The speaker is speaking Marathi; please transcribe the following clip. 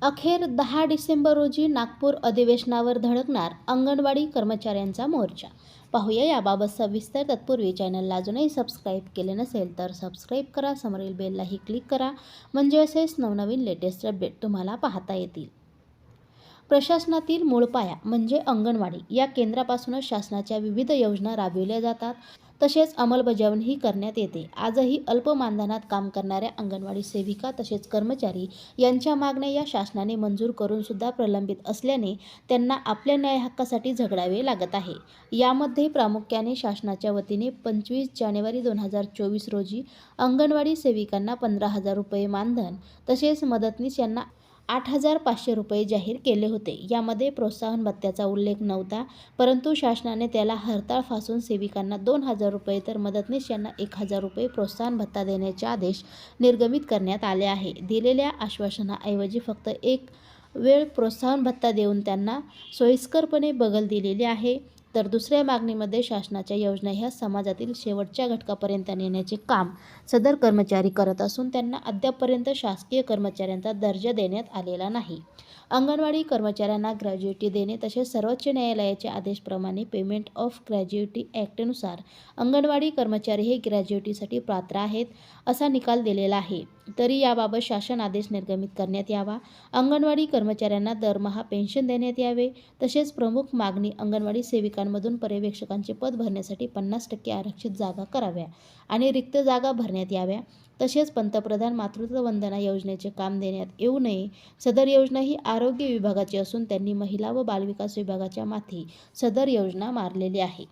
अखेर 10 डिसेंबर रोजी नागपूर अधिवेशनावर धडकणार अंगणवाडी कर्मचाऱ्यांचा मोर्चा. पाहूया याबाबत सविस्तर. तत्पूर्वी चॅनलला अजूनही सबस्क्राईब केले नसेल तर सबस्क्राईब करा, समोरील बेललाही क्लिक करा, म्हणजे असेच नवनवीन लेटेस्ट अपडेट तुम्हाला पाहता येतील. प्रशासनातील मूळ पाया म्हणजे अंगणवाडी. या केंद्रापासूनच शासनाच्या विविध योजना राबविल्या जातात, तसेच अंमलबजावणीही करण्यात येते. आजही अल्प मानधनात काम करणाऱ्या अंगणवाडी सेविका तसेच कर्मचारी यांच्या मागण्या या शासनाने मंजूर करून सुद्धा प्रलंबित असल्याने त्यांना आपल्या न्याय हक्कासाठी झगडावे लागत आहे. यामध्ये प्रामुख्याने शासनाच्या वतीने 25 जानेवारी 2024 रोजी अंगणवाडी सेविकांना 15,000 रुपये मानधन तसेच मदतनीस यांना 8,500 रुपये जाहीर केले होते. यामध्ये प्रोत्साहन भत्त्याचा उल्लेख नव्हता, परंतु शासनाने त्याला हरताळ फासून सेविकांना 2,000 रुपये तर मदतनीस यांना 1,000 रुपये प्रोत्साहन भत्ता देण्याचे आदेश निर्गमित करण्यात आले आहे. दिलेल्या आश्वासनाऐवजी फक्त एक वेळ प्रोत्साहन भत्ता देऊन त्यांना सोयीस्करपणे बगल दिलेली आहे. तर दुसऱ्या मागणीमध्ये शासनाच्या योजना ह्या समाजातील शेवटच्या घटकापर्यंत नेण्याचे काम सदर कर्मचारी करत असून त्यांना अद्यापपर्यंत शासकीय कर्मचाऱ्यांचा दर्जा देण्यात आलेला नाही. अंगणवाडी कर्मचाऱ्यांना ग्रॅज्युइटी देणे तसेच सर्वोच्च न्यायालयाच्या आदेशप्रमाणे पेमेंट ऑफ ग्रॅज्युइटी ॲक्टनुसार अंगणवाडी कर्मचारी हे ग्रॅज्युइटीसाठी पात्र आहेत असा निकाल दिलेला आहे. तरी याबाबत शासन आदेश निर्गमित करण्यात यावा. अंगणवाडी कर्मचाऱ्यांना दरमहा पेन्शन देण्यात यावे. तसेच प्रमुख मागणी अंगणवाडी सेविकांमधून पर्यवेक्षकांचे पद भरण्यासाठी 50% आरक्षित जागा कराव्या आणि रिक्त जागा भरण्यात याव्या. तसेच पंतप्रधान मातृत्व वंदना योजनेचे काम देण्यात येऊ नये. सदर योजना ही आरोग्य विभागाची असून त्यांनी महिला व बालविकास विभागाच्या माथी सदर योजना मारलेली आहे.